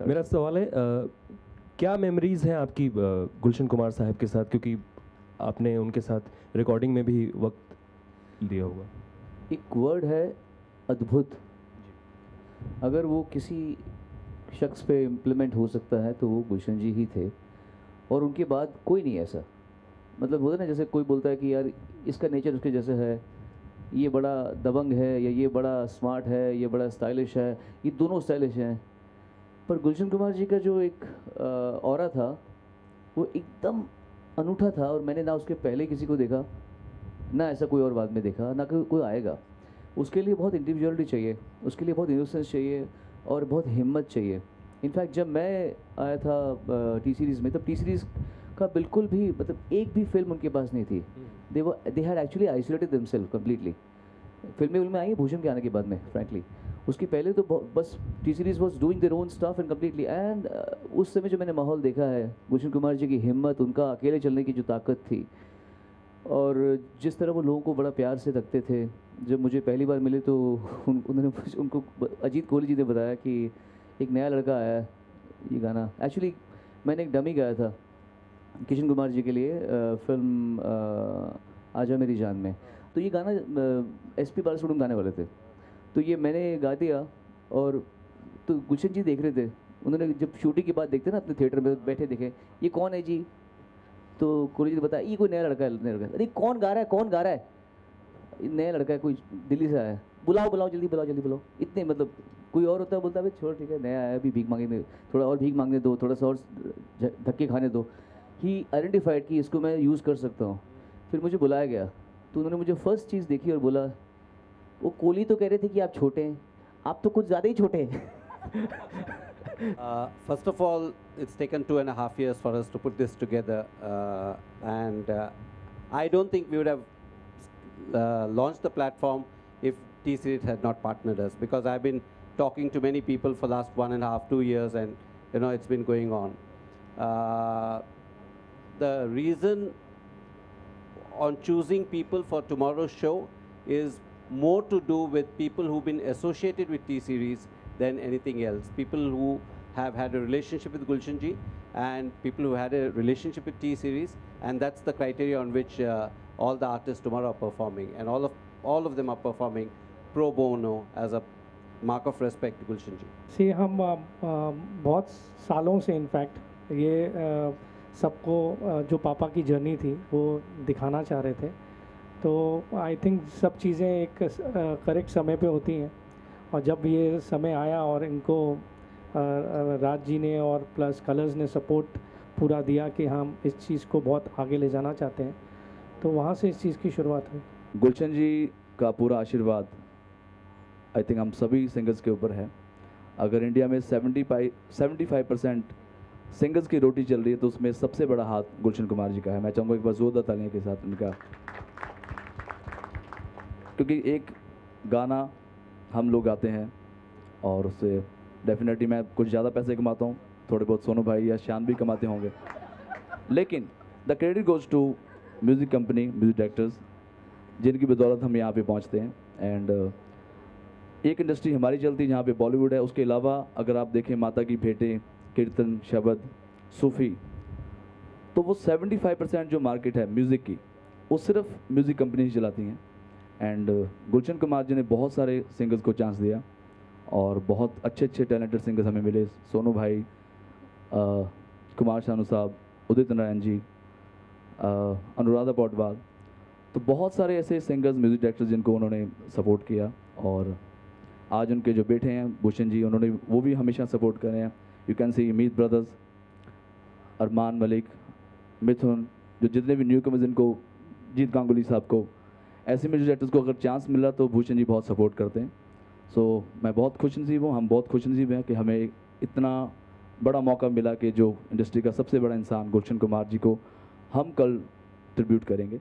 मेरा सवाल है क्या मेमोरीज़ हैं आपकी गुलशन कुमार साहब के साथ, क्योंकि आपने उनके साथ रिकॉर्डिंग में भी वक्त दिया होगा। एक वर्ड है अद्भुत। अगर वो किसी शख्स पे इम्प्लीमेंट हो सकता है तो वो गुलशन जी ही थे, और उनके बाद कोई नहीं ऐसा। मतलब होता ना, जैसे कोई बोलता है कि यार इसका नेचर उसके जैसे है, ये बड़ा दबंग है, या ये बड़ा स्मार्ट है, ये बड़ा स्टाइलिश है, ये दोनों स्टाइलिश हैं। पर गुलशन कुमार जी का जो एक ऑरा था वो एकदम अनूठा था, और मैंने ना उसके पहले किसी को देखा, ना ऐसा कोई और बाद में देखा, ना कोई आएगा। उसके लिए बहुत इंडिविजुअलिटी चाहिए, उसके लिए बहुत इनोसेंस चाहिए, और बहुत हिम्मत चाहिए। इनफैक्ट जब मैं आया था टी सीरीज़ में, तब टी सीरीज़ का बिल्कुल भी, मतलब एक भी फिल्म उनके पास नहीं थी। They had actually isolated themselves completely. फिल्में आई भूषण के आने के बाद में, फ्रैंकली। उसके पहले तो बस T series was doing their own stuff and completely. And उस समय जो मैंने माहौल देखा है, भूषण कुमार जी की हिम्मत, उनका अकेले चलने की जो ताकत थी, और जिस तरह वो लोगों को बड़ा प्यार से रखते थे। जब मुझे पहली बार मिले तो उन्होंने उनको अजीत कोहली जी ने बताया कि एक नया लड़का आया है, ये गाना एक्चुअली मैंने एक डमी गाया था किशन कुमार जी के लिए फिल्म आजा मेरी जान में। तो ये गाना SP बालासुब्रमण्यम गाने वाले थे, तो ये मैंने गा दिया। और तो गुलशन जी देख रहे थे, उन्होंने जब शूटिंग के बाद देखते ना अपने थिएटर में बैठे, देखे ये कौन है जी, तो कोहली जी ने बताया ये कोई नया लड़का है, नया लड़का है। अरे कौन गा रहा है, कौन गा रहा है, ये नया लड़का है, कोई दिल्ली से आया है, बुलाओ बुलाओ जल्दी, बुलाओ जल्दी बुलाओ। इतने मतलब कोई और होता है बोलता है भाई छोड़, ठीक है नया आया, अभी भीख मांगने, थोड़ा और भीख मांगने दो, थोड़ा सा और धक्के खाने दो। ही आइडेंटिफाइड कि इसको मैं यूज़ कर सकता हूँ। फिर मुझे बुलाया गया, तो उन्होंने मुझे फर्स्ट चीज़ देखी और बोला, वो कोहली तो कह रहे थे कि आप छोटे हैं, आप तो कुछ ज़्यादा ही छोटे हैं। First of all, it's taken 2.5 years for us to put this together, and I don't think we would have launched the platform if T-Series had not partnered us, because I've been talking to many people for the last 1.5, 2 years, and it's been going on. The reason on choosing people for tomorrow's show is more to do with people who've been associated with T-Series than anything else. People who have had a relationship with Gulshan Ji and people who had a relationship with T-Series, and that's the criteria on which all the artists tomorrow are performing, and all of them are performing pro bono as a mark of respect to Gulshan Ji. See, हम बहुत सालों से in fact ये सबको जो पापा की journey थी वो दिखाना चाह रहे थे। तो आई थिंक सब चीज़ें एक करेक्ट समय पे होती हैं, और जब ये समय आया और इनको राज जी ने और प्लस कलर्स ने सपोर्ट पूरा दिया कि हम इस चीज़ को बहुत आगे ले जाना चाहते हैं, तो वहाँ से इस चीज़ की शुरुआत हुई। गुलशन जी का पूरा आशीर्वाद आई थिंक हम सभी सिंगर्स के ऊपर है। अगर इंडिया में 75% सिंगर्स की रोटी चल रही है तो उसमें सबसे बड़ा हाथ गुलशन कुमार जी का है। मैं चाहूँगा एक बार जोरदार तालियों के साथ उनका, क्योंकि एक गाना हम लोग गाते हैं और उससे डेफिनेटली मैं कुछ ज़्यादा पैसे कमाता हूँ, थोड़े बहुत सोनू भाई या शान भी कमाते होंगे, लेकिन the credit goes to music company, music directors, जिनकी बदौलत हम यहाँ पे पहुँचते हैं। एंड एक इंडस्ट्री हमारी चलती है जहाँ पे बॉलीवुड है, उसके अलावा अगर आप देखें माता की भेंटें, कीर्तन, शबद, सूफ़ी, तो वो 75% जो मार्केट है म्यूज़िक की वो सिर्फ म्यूज़िक कंपनी ही चलाती हैं। एंड गुलशन कुमार जी ने बहुत सारे सिंगर्स को चांस दिया और बहुत अच्छे अच्छे टैलेंटेड सिंगर्स हमें मिले। सोनू भाई, कुमार शानू साहब, उदित नारायण जी, अनुराधा पौडवाल, तो बहुत सारे ऐसे सिंगर्स, म्यूज़िक डायरेक्टर्स जिनको उन्होंने सपोर्ट किया। और आज उनके जो बेटे हैं भूषण जी, उन्होंने वो भी हमेशा सपोर्ट कर रहे हैं। You can see Meet brothers, Armaan Malik, Mithun, जो जितने भी न्यू कमर्स, इनको, जीत गांगुली साहब को, ऐसे म्यूजिक डायरेक्टर्स को अगर चांस मिला तो भूषण जी बहुत सपोर्ट करते हैं। सो मैं बहुत खुशनसीब हूँ, हम बहुत खुशनसीब हैं कि हमें इतना बड़ा मौका मिला कि जो इंडस्ट्री का सबसे बड़ा इंसान गुलशन कुमार जी को हम कल ट्रिब्यूट करेंगे।